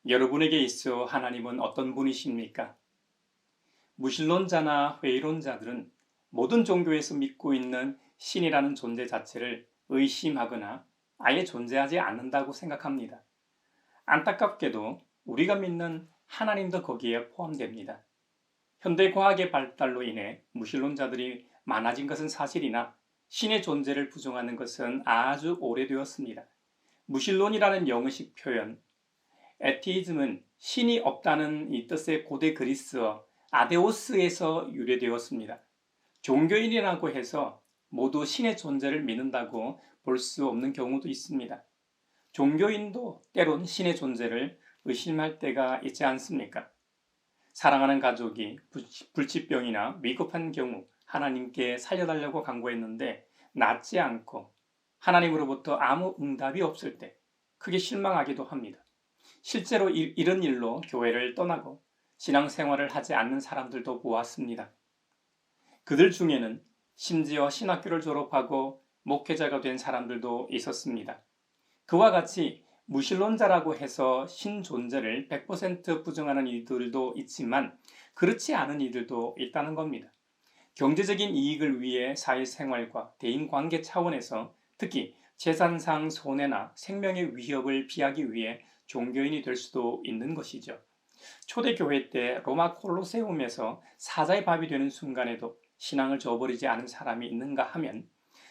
여러분에게 있어 하나님은 어떤 분이십니까? 무신론자나 회의론자들은 모든 종교에서 믿고 있는 신이라는 존재 자체를 의심하거나 아예 존재하지 않는다고 생각합니다. 안타깝게도 우리가 믿는 하나님도 거기에 포함됩니다. 현대 과학의 발달로 인해 무신론자들이 많아진 것은 사실이나 신의 존재를 부정하는 것은 아주 오래되었습니다. 무신론이라는 영어식 표현, 에티즘은 신이 없다는 이 뜻의 고대 그리스어 아데오스에서 유래되었습니다. 종교인이라고 해서 모두 신의 존재를 믿는다고 볼 수 없는 경우도 있습니다. 종교인도 때론 신의 존재를 의심할 때가 있지 않습니까? 사랑하는 가족이 불치병이나 위급한 경우 하나님께 살려달라고 간구했는데 낫지 않고 하나님으로부터 아무 응답이 없을 때 크게 실망하기도 합니다. 실제로 이런 일로 교회를 떠나고 신앙생활을 하지 않는 사람들도 보았습니다. 그들 중에는 심지어 신학교를 졸업하고 목회자가 된 사람들도 있었습니다. 그와 같이 무신론자라고 해서 신 존재를 100% 부정하는 이들도 있지만 그렇지 않은 이들도 있다는 겁니다. 경제적인 이익을 위해 사회생활과 대인관계 차원에서 특히 재산상 손해나 생명의 위협을 피하기 위해 종교인이 될 수도 있는 것이죠. 초대교회 때 로마 콜로세움에서 사자의 밥이 되는 순간에도 신앙을 저버리지 않은 사람이 있는가 하면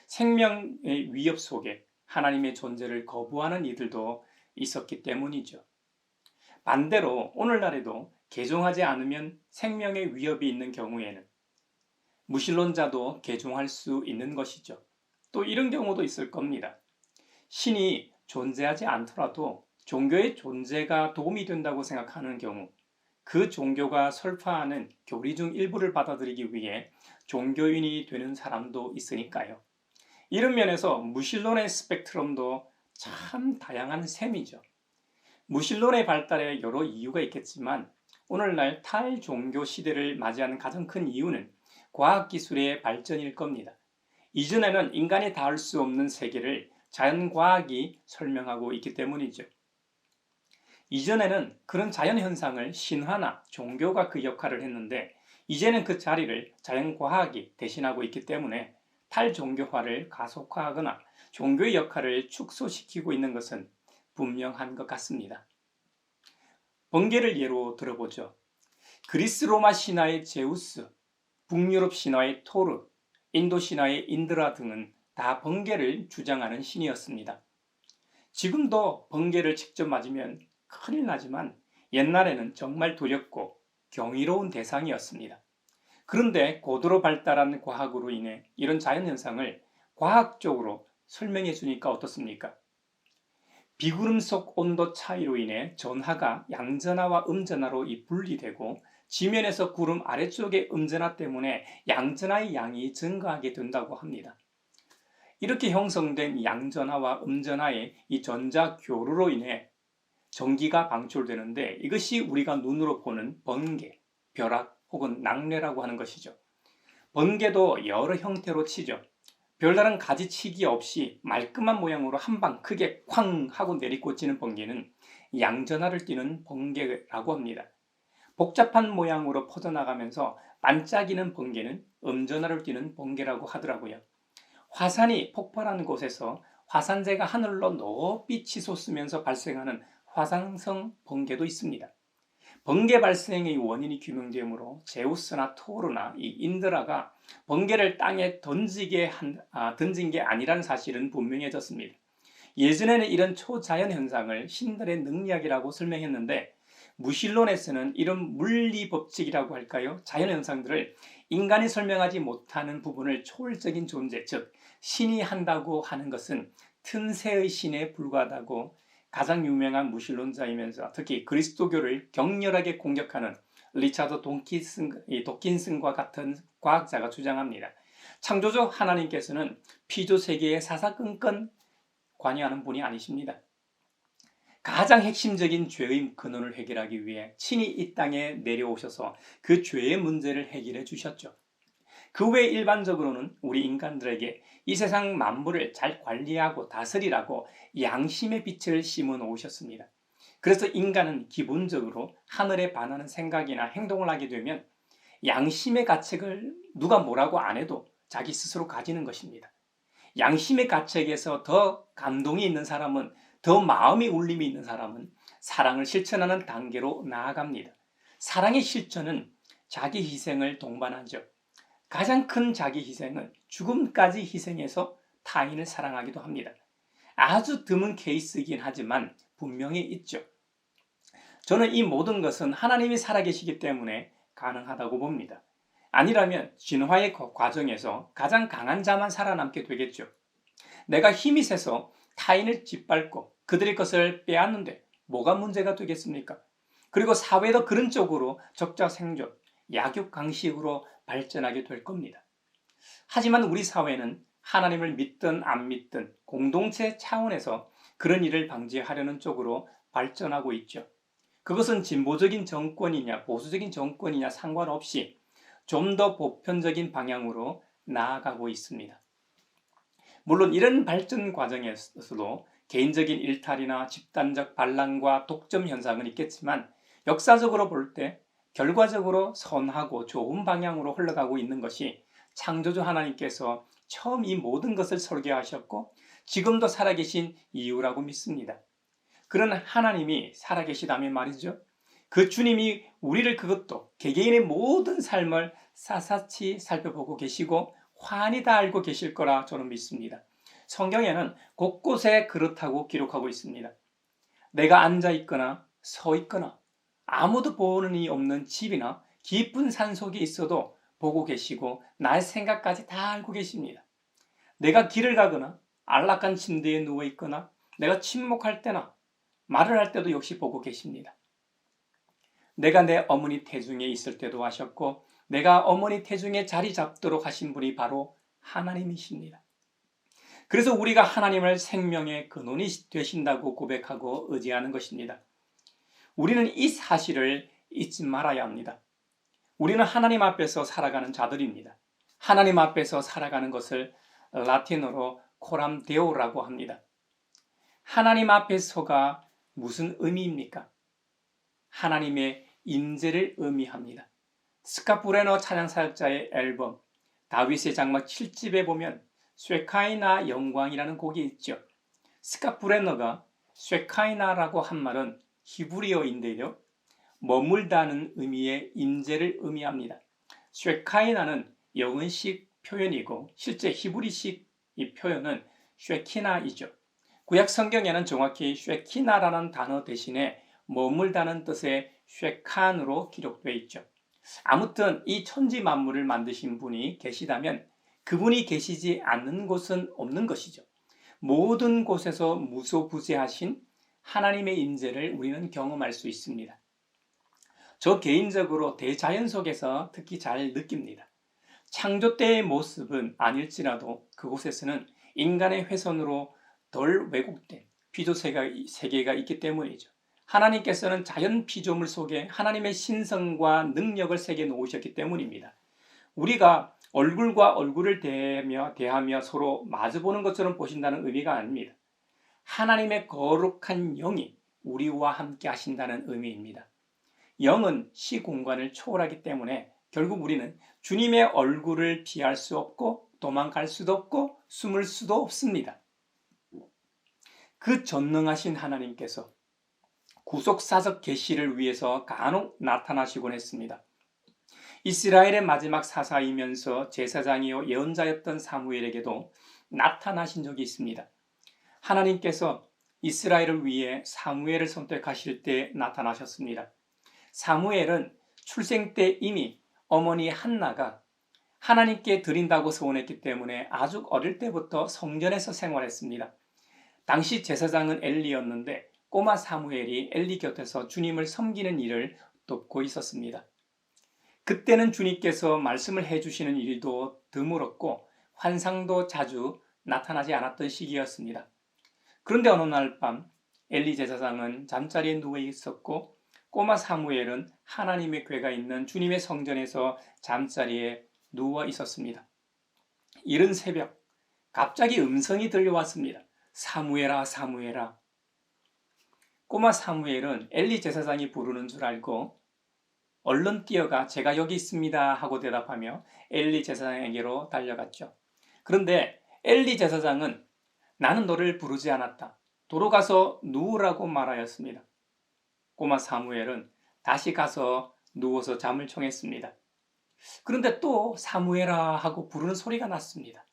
생명의 위협 속에 하나님의 존재를 거부하는 이들도 있었기 때문이죠. 반대로 오늘날에도 개종하지 않으면 생명의 위협이 있는 경우에는 무신론자도 개종할 수 있는 것이죠. 또 이런 경우도 있을 겁니다. 신이 존재하지 않더라도 종교의 존재가 도움이 된다고 생각하는 경우 그 종교가 설파하는 교리 중 일부를 받아들이기 위해 종교인이 되는 사람도 있으니까요. 이런 면에서 무신론의 스펙트럼도 참 다양한 셈이죠. 무신론의 발달에 여러 이유가 있겠지만 오늘날 탈종교 시대를 맞이하는 가장 큰 이유는 과학기술의 발전일 겁니다. 이전에는 인간이 닿을 수 없는 세계를 자연과학이 설명하고 있기 때문이죠. 이전에는 그런 자연현상을 신화나 종교가 그 역할을 했는데 이제는 그 자리를 자연과학이 대신하고 있기 때문에 탈종교화를 가속화하거나 종교의 역할을 축소시키고 있는 것은 분명한 것 같습니다. 번개를 예로 들어보죠. 그리스 로마 신화의 제우스, 북유럽 신화의 토르, 인도 신화의 인드라 등은 다 번개를 주장하는 신이었습니다. 지금도 번개를 직접 맞으면 큰일 나지만 옛날에는 정말 두렵고 경이로운 대상이었습니다. 그런데 고도로 발달한 과학으로 인해 이런 자연현상을 과학적으로 설명해 주니까 어떻습니까? 비구름 속 온도 차이로 인해 전하가 양전하와 음전하로 분리되고 지면에서 구름 아래쪽의 음전하 때문에 양전하의 양이 증가하게 된다고 합니다. 이렇게 형성된 양전하와 음전하의 이 전자 교류로 인해 전기가 방출되는데 이것이 우리가 눈으로 보는 번개, 벼락 혹은 낙뢰라고 하는 것이죠. 번개도 여러 형태로 치죠. 별다른 가지치기 없이 말끔한 모양으로 한 방 크게 쾅 하고 내리꽂히는 번개는 양전하를 띠는 번개라고 합니다. 복잡한 모양으로 퍼져나가면서 반짝이는 번개는 음전하를 띠는 번개라고 하더라고요. 화산이 폭발하는 곳에서 화산재가 하늘로 높이 치솟으면서 발생하는 화산성 번개도 있습니다. 번개 발생의 원인이 규명되므로 제우스나 토르나 이 인드라가 번개를 땅에 던진 게 아니라는 사실은 분명해졌습니다. 예전에는 이런 초자연 현상을 신들의 능력이라고 설명했는데 무신론에서는 이런 물리 법칙이라고 할까요? 자연 현상들을 인간이 설명하지 못하는 부분을 초월적인 존재, 즉 신이 한다고 하는 것은 틈새의 신에 불과하다고 가장 유명한 무신론자이면서 특히 그리스도교를 격렬하게 공격하는 리차드 도킨슨과 같은 과학자가 주장합니다. 창조주 하나님께서는 피조 세계에 사사건건 관여하는 분이 아니십니다. 가장 핵심적인 죄의 근원을 해결하기 위해 친히 이 땅에 내려오셔서 그 죄의 문제를 해결해 주셨죠. 그 외 일반적으로는 우리 인간들에게 이 세상 만물을 잘 관리하고 다스리라고 양심의 빛을 심어 놓으셨습니다. 그래서 인간은 기본적으로 하늘에 반하는 생각이나 행동을 하게 되면 양심의 가책을 누가 뭐라고 안 해도 자기 스스로 가지는 것입니다. 양심의 가책에서 더 감동이 있는 사람은, 더 마음의 울림이 있는 사람은 사랑을 실천하는 단계로 나아갑니다. 사랑의 실천은 자기 희생을 동반하죠. 가장 큰 자기 희생은 죽음까지 희생해서 타인을 사랑하기도 합니다. 아주 드문 케이스이긴 하지만 분명히 있죠. 저는 이 모든 것은 하나님이 살아계시기 때문에 가능하다고 봅니다. 아니라면 진화의 과정에서 가장 강한 자만 살아남게 되겠죠. 내가 힘이 세서 타인을 짓밟고 그들의 것을 빼앗는데 뭐가 문제가 되겠습니까? 그리고 사회도 그런 쪽으로 적자생존, 약육강식으로 발전하게 될 겁니다. 하지만 우리 사회는 하나님을 믿든 안 믿든 공동체 차원에서 그런 일을 방지하려는 쪽으로 발전하고 있죠. 그것은 진보적인 정권이냐 보수적인 정권이냐 상관없이 좀 더 보편적인 방향으로 나아가고 있습니다. 물론 이런 발전 과정에서도 개인적인 일탈이나 집단적 반란과 독점 현상은 있겠지만 역사적으로 볼 때 결과적으로 선하고 좋은 방향으로 흘러가고 있는 것이 창조주 하나님께서 처음 이 모든 것을 설계하셨고 지금도 살아계신 이유라고 믿습니다. 그런 하나님이 살아계시다면 말이죠. 그 주님이 우리를 그것도 개개인의 모든 삶을 샅샅이 살펴보고 계시고 환히 다 알고 계실 거라 저는 믿습니다. 성경에는 곳곳에 그렇다고 기록하고 있습니다. 내가 앉아 있거나 서 있거나 아무도 보는 이 없는 집이나 깊은 산 속에 있어도 보고 계시고 나의 생각까지 다 알고 계십니다. 내가 길을 가거나 안락한 침대에 누워 있거나 내가 침묵할 때나 말을 할 때도 역시 보고 계십니다. 내가 내 어머니 태중에 있을 때도 하셨고 내가 어머니 태중에 자리 잡도록 하신 분이 바로 하나님이십니다. 그래서 우리가 하나님을 생명의 근원이 되신다고 고백하고 의지하는 것입니다. 우리는 이 사실을 잊지 말아야 합니다. 우리는 하나님 앞에서 살아가는 자들입니다. 하나님 앞에서 살아가는 것을 라틴어로 코람 데오라고 합니다. 하나님 앞에서가 무슨 의미입니까? 하나님의 임재를 의미합니다. 스카프레너 찬양사역자의 앨범 다윗의 장막 7집에 보면 쉐카이나 영광이라는 곡이 있죠. 스카프레너가 쉐카이나라고 한 말은 히브리어인데요. 머물다는 의미의 임재를 의미합니다. 쉐카이나는 영어식 표현이고 실제 히브리식 이 표현은 쉐키나이죠. 구약 성경에는 정확히 쉐키나라는 단어 대신에 머물다는 뜻의 쉐칸으로 기록되어 있죠. 아무튼 이 천지 만물을 만드신 분이 계시다면 그분이 계시지 않는 곳은 없는 것이죠. 모든 곳에서 무소부재하신 하나님의 임재를 우리는 경험할 수 있습니다. 저 개인적으로 대자연 속에서 특히 잘 느낍니다. 창조 때의 모습은 아닐지라도 그곳에서는 인간의 훼손으로 덜 왜곡된 피조 세계가 있기 때문이죠. 하나님께서는 자연 피조물 속에 하나님의 신성과 능력을 새겨 놓으셨기 때문입니다. 우리가 얼굴과 얼굴을 대하며 서로 마주보는 것처럼 보신다는 의미가 아닙니다. 하나님의 거룩한 영이 우리와 함께 하신다는 의미입니다. 영은 시공간을 초월하기 때문에 결국 우리는 주님의 얼굴을 피할 수 없고 도망갈 수도 없고 숨을 수도 없습니다. 그 전능하신 하나님께서 구속사적 계시를 위해서 간혹 나타나시곤 했습니다. 이스라엘의 마지막 사사이면서 제사장이요 예언자였던 사무엘에게도 나타나신 적이 있습니다. 하나님께서 이스라엘을 위해 사무엘을 선택하실 때 나타나셨습니다. 사무엘은 출생 때 이미 어머니 한나가 하나님께 드린다고 서원했기 때문에 아주 어릴 때부터 성전에서 생활했습니다. 당시 제사장은 엘리였는데 꼬마 사무엘이 엘리 곁에서 주님을 섬기는 일을 돕고 있었습니다. 그때는 주님께서 말씀을 해주시는 일도 드물었고 환상도 자주 나타나지 않았던 시기였습니다. 그런데 어느 날 밤 엘리 제사장은 잠자리에 누워 있었고 꼬마 사무엘은 하나님의 궤가 있는 주님의 성전에서 잠자리에 누워 있었습니다. 이른 새벽 갑자기 음성이 들려왔습니다. 사무엘아 사무엘아. 꼬마 사무엘은 엘리 제사장이 부르는 줄 알고 얼른 뛰어가 제가 여기 있습니다 하고 대답하며 엘리 제사장에게로 달려갔죠. 그런데 엘리 제사장은 나는 너를 부르지 않았다. 도로 가서 누우라고 말하였습니다. 꼬마 사무엘은 다시 가서 누워서 잠을 청했습니다. 그런데 또 사무엘아 하고 부르는 소리가 났습니다.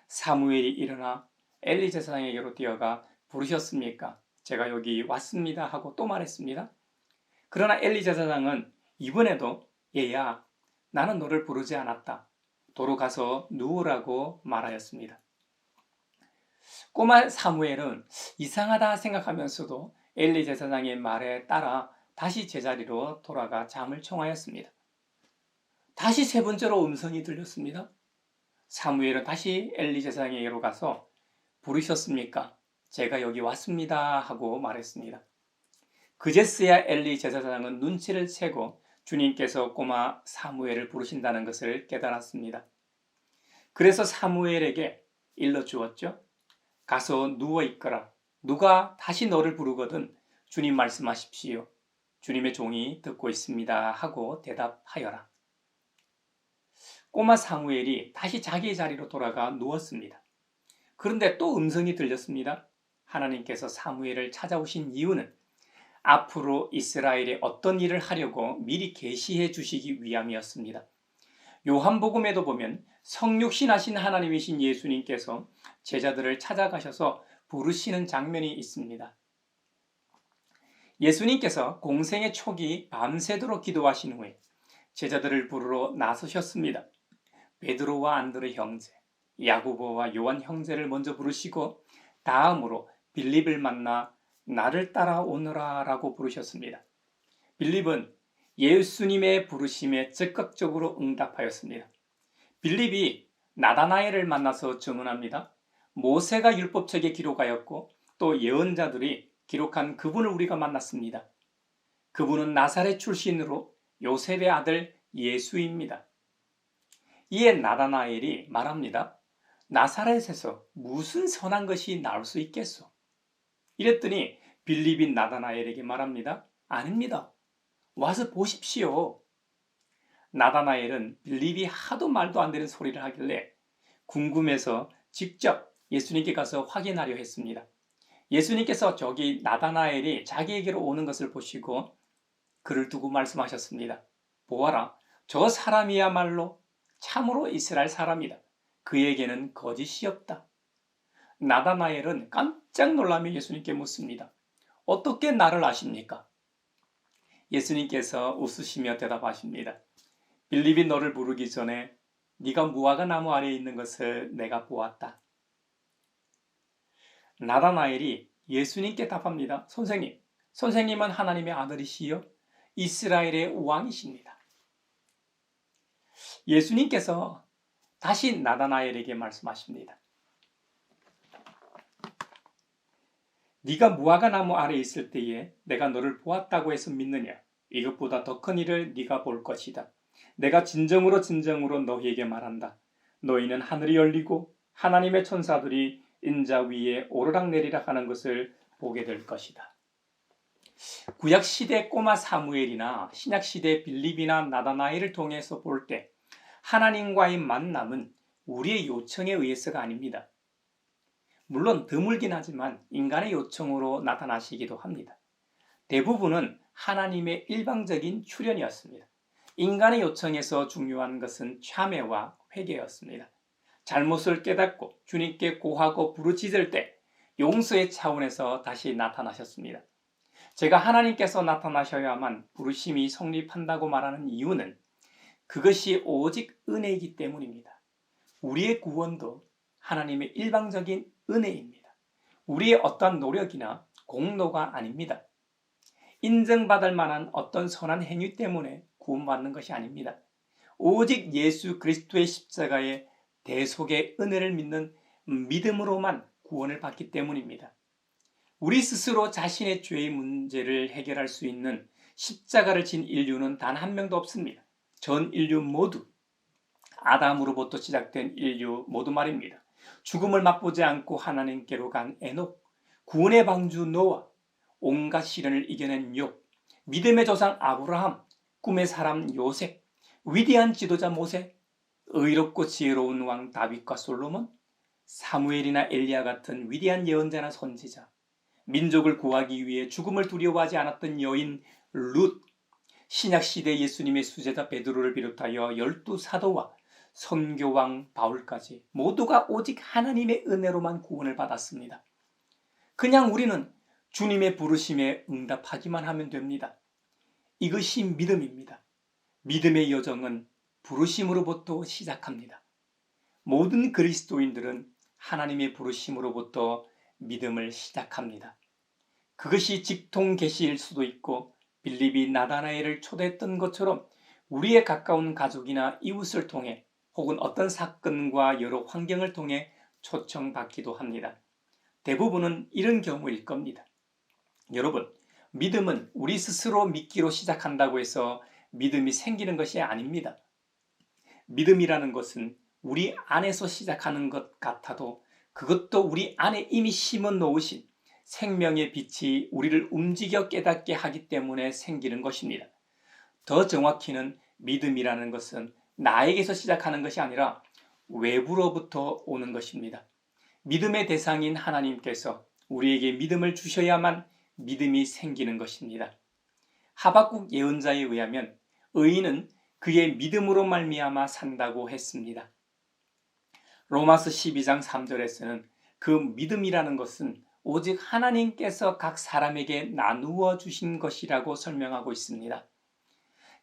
사무엘이 일어나 엘리 제사장에게로 뛰어가 부르셨습니까? 제가 여기 왔습니다 하고 또 말했습니다. 그러나 엘리 제사장은 이번에도 얘야 나는 너를 부르지 않았다. 도로 가서 누우라고 말하였습니다. 꼬마 사무엘은 이상하다 생각하면서도 엘리 제사장의 말에 따라 다시 제자리로 돌아가 잠을 청하였습니다. 다시 세 번째로 음성이 들렸습니다. 사무엘은 다시 엘리 제사장에게로 가서 부르셨습니까? 제가 여기 왔습니다 하고 말했습니다. 그제서야 엘리 제사장은 눈치를 채고 주님께서 꼬마 사무엘을 부르신다는 것을 깨달았습니다. 그래서 사무엘에게 일러주었죠. 가서 누워 있거라. 누가 다시 너를 부르거든 주님 말씀하십시오. 주님의 종이 듣고 있습니다 하고 대답하여라. 꼬마 사무엘이 다시 자기의 자리로 돌아가 누웠습니다. 그런데 또 음성이 들렸습니다. 하나님께서 사무엘을 찾아오신 이유는 앞으로 이스라엘에 어떤 일을 하려고 미리 계시해 주시기 위함이었습니다. 요한복음에도 보면 성육신하신 하나님이신 예수님께서 제자들을 찾아가셔서 부르시는 장면이 있습니다. 예수님께서 공생의 초기 밤새도록 기도하신 후에 제자들을 부르러 나서셨습니다. 베드로와 안드레 형제, 야고보와 요한 형제를 먼저 부르시고 다음으로 빌립을 만나 나를 따라오너라 라고 부르셨습니다. 빌립은 예수님의 부르심에 적극적으로 응답하였습니다. 빌립이 나다나엘을 만나서 증언합니다. 모세가 율법책에 기록하였고 또 예언자들이 기록한 그분을 우리가 만났습니다. 그분은 나사렛 출신으로 요셉의 아들 예수입니다. 이에 나다나엘이 말합니다. 나사렛에서 무슨 선한 것이 나올 수 있겠소? 이랬더니 빌립이 나다나엘에게 말합니다. 아닙니다. 와서 보십시오. 나다나엘은 빌립이 하도 말도 안 되는 소리를 하길래 궁금해서 직접 예수님께 가서 확인하려 했습니다. 예수님께서 저기 나다나엘이 자기에게로 오는 것을 보시고 그를 두고 말씀하셨습니다. 보아라, 저 사람이야말로 참으로 이스라엘 사람이다. 그에게는 거짓이 없다. 나다나엘은 깜짝 놀라며 예수님께 묻습니다. 어떻게 나를 아십니까? 예수님께서 웃으시며 대답하십니다. 빌립이 너를 부르기 전에 네가 무화과 나무 아래에 있는 것을 내가 보았다. 나다나엘이 예수님께 답합니다. 선생님은 하나님의 아들이시요 이스라엘의 왕이십니다. 예수님께서 다시 나다나엘에게 말씀하십니다. 네가 무화과 나무 아래에 있을 때에 내가 너를 보았다고 해서 믿느냐? 이것보다 더 큰 일을 네가 볼 것이다. 내가 진정으로 너희에게 말한다. 너희는 하늘이 열리고 하나님의 천사들이 인자 위에 오르락내리락 하는 것을 보게 될 것이다. 구약시대 꼬마 사무엘이나 신약시대 빌립이나 나다나엘을 통해서 볼 때 하나님과의 만남은 우리의 요청에 의해서가 아닙니다. 물론 드물긴 하지만 인간의 요청으로 나타나시기도 합니다. 대부분은 하나님의 일방적인 출현이었습니다. 인간의 요청에서 중요한 것은 참회와 회개였습니다. 잘못을 깨닫고 주님께 고하고 부르짖을 때 용서의 차원에서 다시 나타나셨습니다. 제가 하나님께서 나타나셔야만 부르심이 성립한다고 말하는 이유는 그것이 오직 은혜이기 때문입니다. 우리의 구원도 하나님의 일방적인 은혜입니다. 우리의 어떠한 노력이나 공로가 아닙니다. 인정받을 만한 어떤 선한 행위 때문에 구원받는 것이 아닙니다. 오직 예수 그리스도의 십자가의 대속의 은혜를 믿는 믿음으로만 구원을 받기 때문입니다. 우리 스스로 자신의 죄의 문제를 해결할 수 있는 십자가를 진 인류는 단 한 명도 없습니다. 전 인류 모두, 아담으로부터 시작된 인류 모두 말입니다. 죽음을 맛보지 않고 하나님께로 간 에녹, 구원의 방주 노아, 온갖 시련을 이겨낸 욥, 믿음의 조상 아브라함, 꿈의 사람 요셉, 위대한 지도자 모세, 의롭고 지혜로운 왕 다윗과 솔로몬, 사무엘이나 엘리야 같은 위대한 예언자나 선지자, 민족을 구하기 위해 죽음을 두려워하지 않았던 여인 룻, 신약시대 예수님의 수제자 베드로를 비롯하여 12사도와 선교왕 바울까지 모두가 오직 하나님의 은혜로만 구원을 받았습니다. 그냥 우리는 주님의 부르심에 응답하기만 하면 됩니다. 이것이 믿음입니다. 믿음의 여정은 부르심으로부터 시작합니다. 모든 그리스도인들은 하나님의 부르심으로부터 믿음을 시작합니다. 그것이 직통 계시일 수도 있고 빌립이 나다나엘을 초대했던 것처럼 우리의 가까운 가족이나 이웃을 통해 혹은 어떤 사건과 여러 환경을 통해 초청받기도 합니다. 대부분은 이런 경우일 겁니다. 여러분, 믿음은 우리 스스로 믿기로 시작한다고 해서 믿음이 생기는 것이 아닙니다. 믿음이라는 것은 우리 안에서 시작하는 것 같아도 그것도 우리 안에 이미 심어 놓으신 생명의 빛이 우리를 움직여 깨닫게 하기 때문에 생기는 것입니다. 더 정확히는 믿음이라는 것은 나에게서 시작하는 것이 아니라 외부로부터 오는 것입니다. 믿음의 대상인 하나님께서 우리에게 믿음을 주셔야만 믿음이 생기는 것입니다. 하박국 예언자에 의하면 의인은 그의 믿음으로 말미암아 산다고 했습니다. 로마서 12장 3절에서는 그 믿음이라는 것은 오직 하나님께서 각 사람에게 나누어 주신 것이라고 설명하고 있습니다.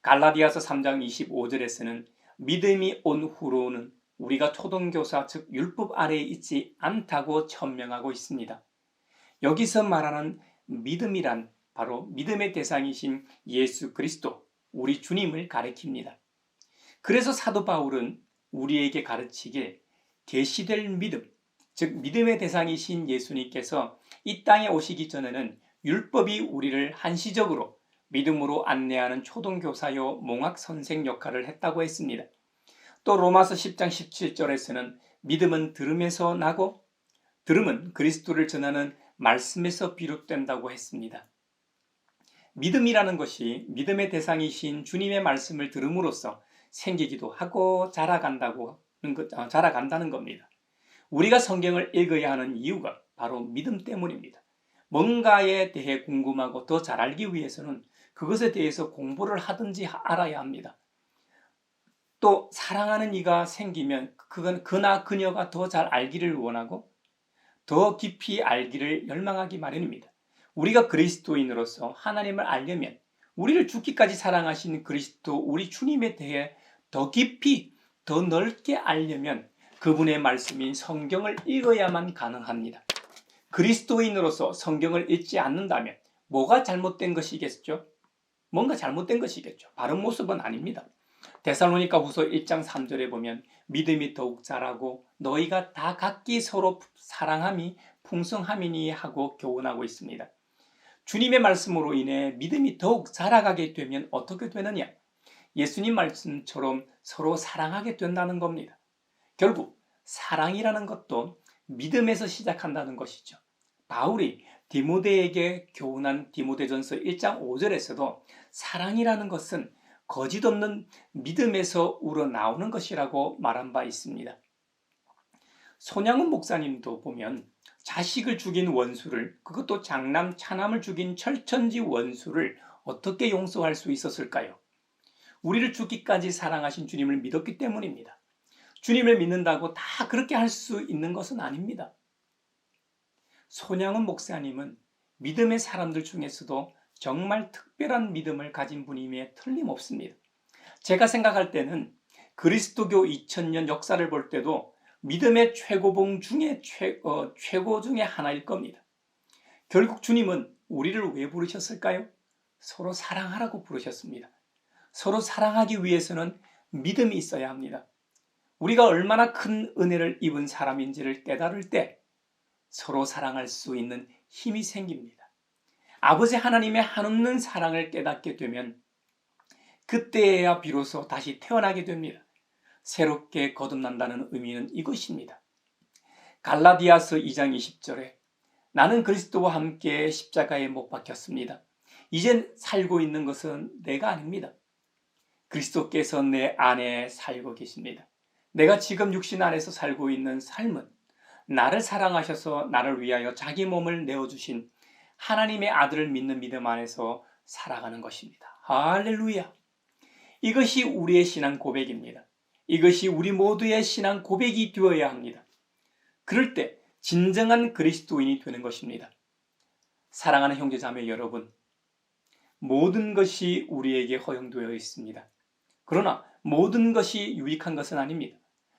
갈라디아서 3장 25절에서는 믿음이 온 후로는 우리가 초등교사 즉 율법 아래에 있지 않다고 천명하고 있습니다. 여기서 말하는 믿음이란 바로 믿음의 대상이신 예수 그리스도, 우리 주님을 가리킵니다. 그래서 사도 바울은 우리에게 가르치길 계시될 믿음, 즉 믿음의 대상이신 예수님께서 이 땅에 오시기 전에는 율법이 우리를 한시적으로 믿음으로 안내하는 초등교사요 몽학선생 역할을 했다고 했습니다. 또 로마서 10장 17절에서는 믿음은 들음에서 나고 들음은 그리스도를 전하는 말씀에서 비롯된다고 했습니다. 믿음이라는 것이 믿음의 대상이신 주님의 말씀을 들음으로써 생기기도 하고 자라간다는 겁니다. 우리가 성경을 읽어야 하는 이유가 바로 믿음 때문입니다. 뭔가에 대해 궁금하고 더 잘 알기 위해서는 그것에 대해서 공부를 하든지 알아야 합니다. 또 사랑하는 이가 생기면 그건 그나 그녀가 더 잘 알기를 원하고 더 깊이 알기를 열망하기 마련입니다. 우리가 그리스도인으로서 하나님을 알려면 우리를 죽기까지 사랑하신 그리스도 우리 주님에 대해 더 깊이 더 넓게 알려면 그분의 말씀인 성경을 읽어야만 가능합니다. 그리스도인으로서 성경을 읽지 않는다면 뭐가 잘못된 것이겠죠? 뭔가 잘못된 것이겠죠. 바른 모습은 아닙니다. 데살로니가 후서 1장 3절에 보면 믿음이 더욱 자라고 너희가 다 각기 서로 사랑함이 풍성함이니 하고 교훈하고 있습니다. 주님의 말씀으로 인해 믿음이 더욱 자라가게 되면 어떻게 되느냐? 예수님 말씀처럼 서로 사랑하게 된다는 겁니다. 결국 사랑이라는 것도 믿음에서 시작한다는 것이죠. 바울이 디모데에게 교훈한 디모데전서 1장 5절에서도 사랑이라는 것은 거짓 없는 믿음에서 우러나오는 것이라고 말한 바 있습니다. 손양훈 목사님도 보면 자식을 죽인 원수를, 그것도 장남 차남을 죽인 철천지 원수를 어떻게 용서할 수 있었을까요? 우리를 죽기까지 사랑하신 주님을 믿었기 때문입니다. 주님을 믿는다고 다 그렇게 할 수 있는 것은 아닙니다. 손양훈 목사님은 믿음의 사람들 중에서도 정말 특별한 믿음을 가진 분임에 틀림없습니다. 제가 생각할 때는 그리스도교 2000년 역사를 볼 때도 믿음의 최고봉 중에 최고 중에 하나일 겁니다. 결국 주님은 우리를 왜 부르셨을까요? 서로 사랑하라고 부르셨습니다. 서로 사랑하기 위해서는 믿음이 있어야 합니다. 우리가 얼마나 큰 은혜를 입은 사람인지를 깨달을 때 서로 사랑할 수 있는 힘이 생깁니다. 아버지 하나님의 한없는 사랑을 깨닫게 되면 그때야 비로소 다시 태어나게 됩니다. 새롭게 거듭난다는 의미는 이것입니다. 갈라디아서 2장 20절에 나는 그리스도와 함께 십자가에 못 박혔습니다. 이젠 살고 있는 것은 내가 아닙니다. 그리스도께서 내 안에 살고 계십니다. 내가 지금 육신 안에서 살고 있는 삶은 나를 사랑하셔서 나를 위하여 자기 몸을 내어주신 하나님의 아들을 믿는 믿음 안에서 살아가는 것입니다. 할렐루야! 이것이 우리의 신앙 고백입니다. 이것이 우리 모두의 신앙 고백이 되어야 합니다. 그럴 때 진정한 그리스도인이 되는 것입니다. 사랑하는 형제자매 여러분, 모든 것이 우리에게 허용되어 있습니다. 그러나 모든 것이 유익한 것은 아닙니다.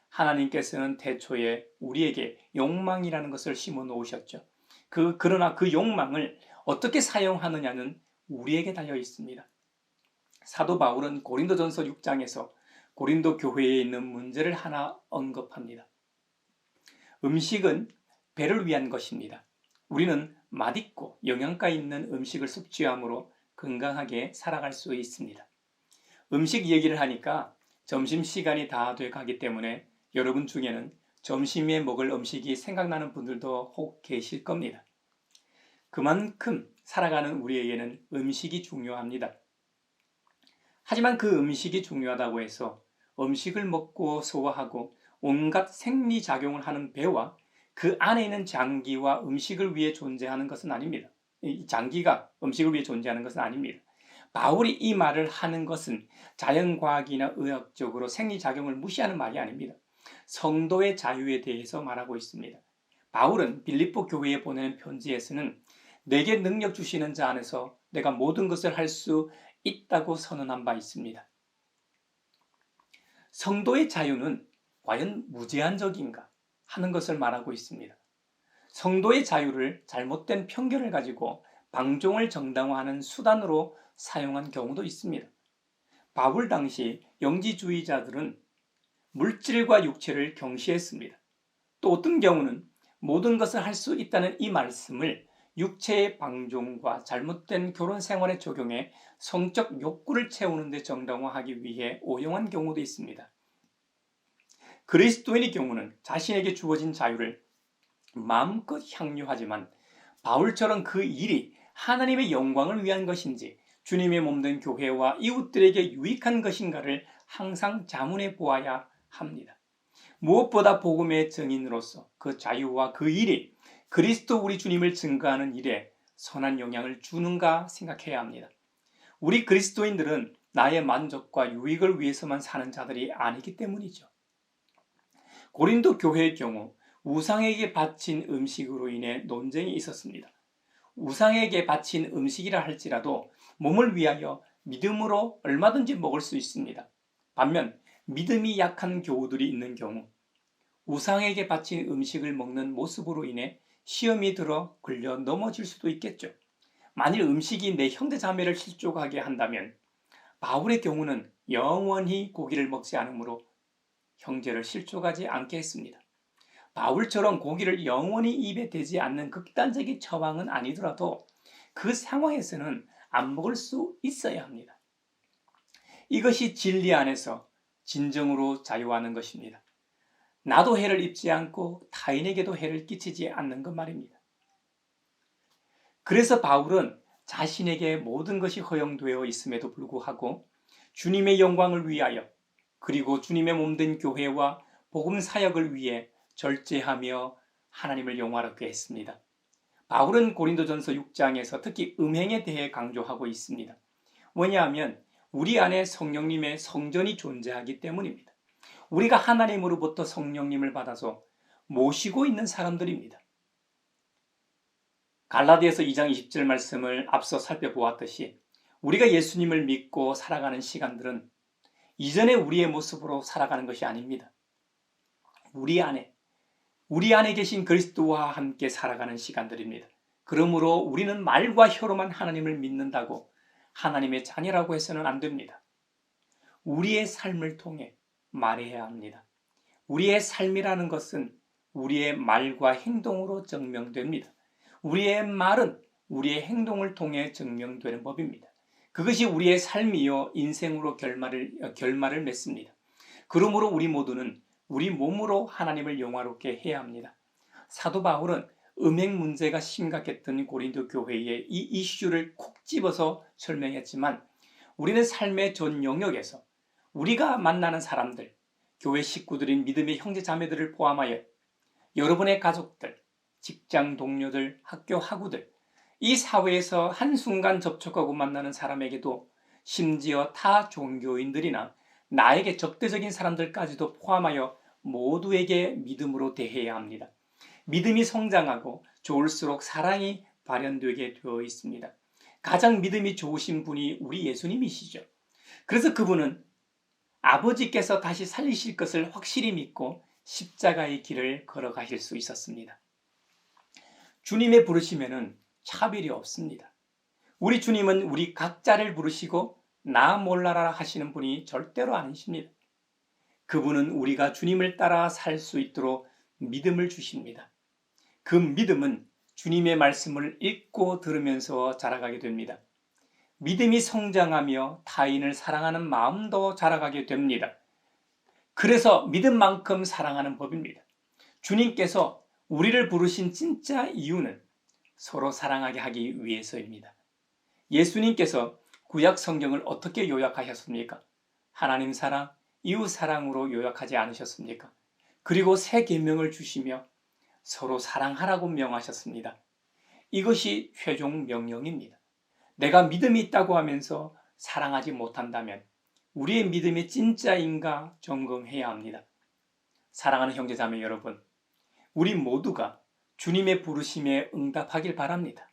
하나님께서는 태초에 우리에게 욕망이라는 것을 심어 놓으셨죠. 그러나 그 욕망을 어떻게 사용하느냐는 우리에게 달려 있습니다. 사도 바울은 고린도전서 6장에서 고린도 교회에 있는 문제를 하나 언급합니다. 음식은 배를 위한 것입니다. 우리는 맛있고 영양가 있는 음식을 섭취함으로 건강하게 살아갈 수 있습니다. 음식 얘기를 하니까 점심시간이 다 돼 가기 때문에 여러분 중에는 점심에 먹을 음식이 생각나는 분들도 혹 계실 겁니다. 그만큼 살아가는 우리에게는 음식이 중요합니다. 하지만 그 음식이 중요하다고 해서 음식을 먹고 소화하고 온갖 생리작용을 하는 배와 그 안에 있는 장기와 음식을 위해 존재하는 것은 아닙니다. 이 장기가 음식을 위해 존재하는 것은 아닙니다. 바울이 이 말을 하는 것은 자연과학이나 의학적으로 생리작용을 무시하는 말이 아닙니다. 성도의 자유에 대해서 말하고 있습니다. 바울은 빌립보 교회에 보내는 편지에서는 내게 능력 주시는 자 안에서 내가 모든 것을 할 수 있다고 선언한 바 있습니다. 성도의 자유는 과연 무제한적인가 하는 것을 말하고 있습니다. 성도의 자유를 잘못된 편견을 가지고 방종을 정당화하는 수단으로 사용한 경우도 있습니다. 바울 당시 영지주의자들은 물질과 육체를 경시했습니다. 또 어떤 경우는 모든 것을 할 수 있다는 이 말씀을 육체의 방종과 잘못된 결혼 생활에 적용해 성적 욕구를 채우는 데 정당화하기 위해 오용한 경우도 있습니다. 그리스도인의 경우는 자신에게 주어진 자유를 마음껏 향유하지만 바울처럼 그 일이 하나님의 영광을 위한 것인지 주님의 몸된 교회와 이웃들에게 유익한 것인가를 항상 자문해 보아야 합니다. 무엇보다 복음의 증인으로서 그 자유와 그 일이 그리스도 우리 주님을 증거하는 일에 선한 영향을 주는가 생각해야 합니다. 우리 그리스도인들은 나의 만족과 유익을 위해서만 사는 자들이 아니기 때문이죠. 고린도 교회의 경우 우상에게 바친 음식으로 인해 논쟁이 있었습니다. 우상에게 바친 음식이라 할지라도 몸을 위하여 믿음으로 얼마든지 먹을 수 있습니다. 반면 믿음이 약한 교우들이 있는 경우 우상에게 바친 음식을 먹는 모습으로 인해 시험이 들어 걸려 넘어질 수도 있겠죠. 만일 음식이 내 형제자매를 실족하게 한다면 바울의 경우는 영원히 고기를 먹지 않으므로 형제를 실족하지 않게 했습니다. 바울처럼 고기를 영원히 입에 대지 않는 극단적인 처방은 아니더라도 그 상황에서는 안 먹을 수 있어야 합니다. 이것이 진리 안에서 진정으로 자유하는 것입니다. 나도 해를 입지 않고 타인에게도 해를 끼치지 않는 것 말입니다. 그래서 바울은 자신에게 모든 것이 허용되어 있음에도 불구하고 주님의 영광을 위하여 그리고 주님의 몸된 교회와 복음 사역을 위해 절제하며 하나님을 영화롭게 했습니다. 바울은 고린도전서 6장에서 특히 음행에 대해 강조하고 있습니다. 왜냐하면 우리 안에 성령님의 성전이 존재하기 때문입니다. 우리가 하나님으로부터 성령님을 받아서 모시고 있는 사람들입니다. 갈라디아서 2장 20절 말씀을 앞서 살펴보았듯이 우리가 예수님을 믿고 살아가는 시간들은 이전에 우리의 모습으로 살아가는 것이 아닙니다. 우리 안에 계신 그리스도와 함께 살아가는 시간들입니다. 그러므로 우리는 말과 혀로만 하나님을 믿는다고 하나님의 자녀라고 해서는 안 됩니다. 우리의 삶을 통해 말해야 합니다. 우리의 삶이라는 것은 우리의 말과 행동으로 증명됩니다. 우리의 말은 우리의 행동을 통해 증명되는 법입니다. 그것이 우리의 삶이요 인생으로 결말을 맺습니다. 그러므로 우리 모두는 우리 몸으로 하나님을 영화롭게 해야 합니다. 사도 바울은 음행 문제가 심각했던 고린도 교회의 이 이슈를 콕 집어서 설명했지만 우리는 삶의 전 영역에서 우리가 만나는 사람들, 교회 식구들인 믿음의 형제 자매들을 포함하여 여러분의 가족들, 직장 동료들, 학교 학우들, 이 사회에서 한순간 접촉하고 만나는 사람에게도 심지어 타 종교인들이나 나에게 적대적인 사람들까지도 포함하여 모두에게 믿음으로 대해야 합니다. 믿음이 성장하고 좋을수록 사랑이 발현되게 되어 있습니다. 가장 믿음이 좋으신 분이 우리 예수님이시죠. 그래서 그분은 아버지께서 다시 살리실 것을 확실히 믿고 십자가의 길을 걸어가실 수 있었습니다. 주님의 부르심에는 차별이 없습니다. 우리 주님은 우리 각자를 부르시고 나 몰라라 하시는 분이 절대로 아니십니다. 그분은 우리가 주님을 따라 살 수 있도록 믿음을 주십니다. 그 믿음은 주님의 말씀을 읽고 들으면서 자라가게 됩니다. 믿음이 성장하며 타인을 사랑하는 마음도 자라가게 됩니다. 그래서 믿음만큼 사랑하는 법입니다. 주님께서 우리를 부르신 진짜 이유는 서로 사랑하게 하기 위해서입니다. 예수님께서 구약 성경을 어떻게 요약하셨습니까? 하나님 사랑, 이웃 사랑으로 요약하지 않으셨습니까? 그리고 새 계명을 주시며 서로 사랑하라고 명하셨습니다. 이것이 최종 명령입니다. 내가 믿음이 있다고 하면서 사랑하지 못한다면 우리의 믿음이 진짜인가 점검해야 합니다. 사랑하는 형제자매 여러분, 우리 모두가 주님의 부르심에 응답하길 바랍니다.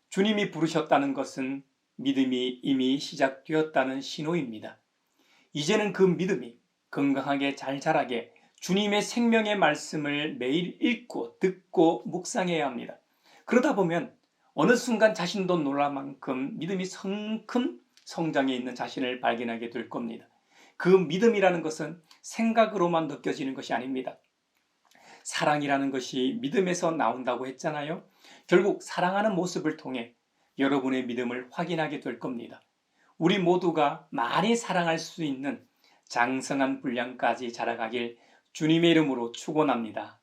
주님이 부르셨다는 것은 믿음이 이미 시작되었다는 신호입니다. 이제는 그 믿음이 건강하게 잘 자라게 주님의 생명의 말씀을 매일 읽고 듣고 묵상해야 합니다. 그러다 보면 어느 순간 자신도 놀랄 만큼 믿음이 성큼 성장해 있는 자신을 발견하게 될 겁니다. 그 믿음이라는 것은 생각으로만 느껴지는 것이 아닙니다. 사랑이라는 것이 믿음에서 나온다고 했잖아요. 결국 사랑하는 모습을 통해 여러분의 믿음을 확인하게 될 겁니다. 우리 모두가 많이 사랑할 수 있는 장성한 분량까지 자라가길 주님의 이름으로 축원합니다.